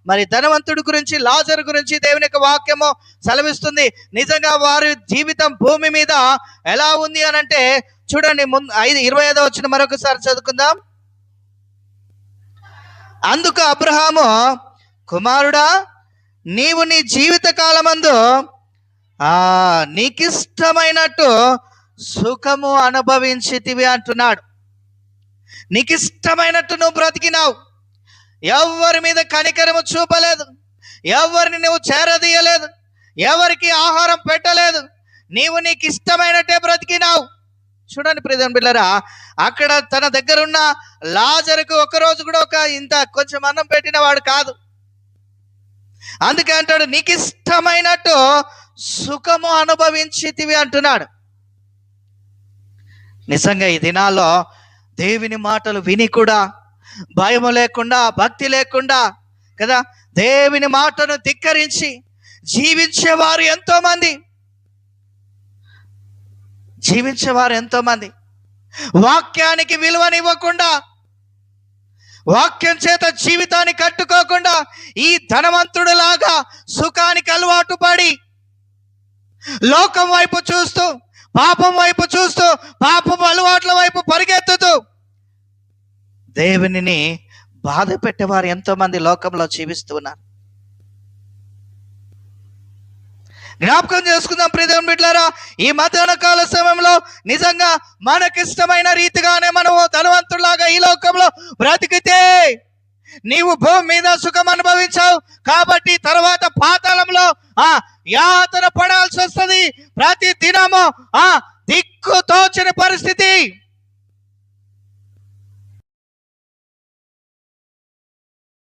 మరి ధనవంతుడి గురించి, లాజరు గురించి దేవుని యొక్క వాక్యము సెలవిస్తుంది. నిజంగా వారి జీవితం భూమి మీద ఎలా ఉంది అని అంటే చూడండి, 25వ వచనం మరొకసారి చదువుకుందాం. అందుకు అబ్రహాము, కుమారుడా, నీవు నీ జీవిత కాలమందు నీకిష్టమైనట్టు సుఖము అనుభవించితివి అంటున్నాడు. నీకిష్టమైనట్టు నువ్వు బ్రతికినావు, ఎవరి మీద కనికరము చూపలేదు, ఎవరిని నువ్వు చేరదీయలేదు, ఎవరికి ఆహారం పెట్టలేదు, నీవు నీకు ఇష్టమైనట్టే బ్రతికినావు. చూడండి ప్రియమైన బిడ్డలారా, అక్కడ తన దగ్గర ఉన్న లాజరుకు ఒకరోజు కూడా ఇంత కొంచెం అన్నం పెట్టిన వాడు కాదు. అందుకే అంటాడు, నీకు ఇష్టమైనట్టు సుఖము అనుభవించితివి అంటున్నాడు. నిజంగా ఈ దినాల్లో దేవుని మాటలు విని కూడా భయము లేకుండా, భక్తి లేకుండా కదా, దేవుని మాటను ధిక్కరించి జీవించేవారు ఎంతోమంది, వాక్యానికి విలువనివ్వకుండా, వాక్యం చేత జీవితాన్ని కట్టుకోకుండా ఈ ధనవంతుడిలాగా సుఖానికి అలవాటు పడి లోకం వైపు చూస్తూ, పాపం వైపు చూస్తూ, పాపం అలవాట్ల వైపు పరిగెత్తుతూ దేవునిని బాధ పెట్టేవారు ఎంతోమంది లోకంలో జీవిస్తున్నారు. జ్ఞాపకం చేసుకుందాం ప్రియమైన బిడ్డలారా, ఈ మధ్యాహ్న కాల సమయంలో నిజంగా మనకిష్టమైన రీతిగానే మనము ధనవంతులాగా ఈ లోకంలో బ్రతికితే నీవు భూమి మీద సుఖం అనుభవించావు కాబట్టి తర్వాత పాతాళంలో యాతన పడాల్సి వస్తుంది. ప్రతి దినము దిక్కు తోచని పరిస్థితి.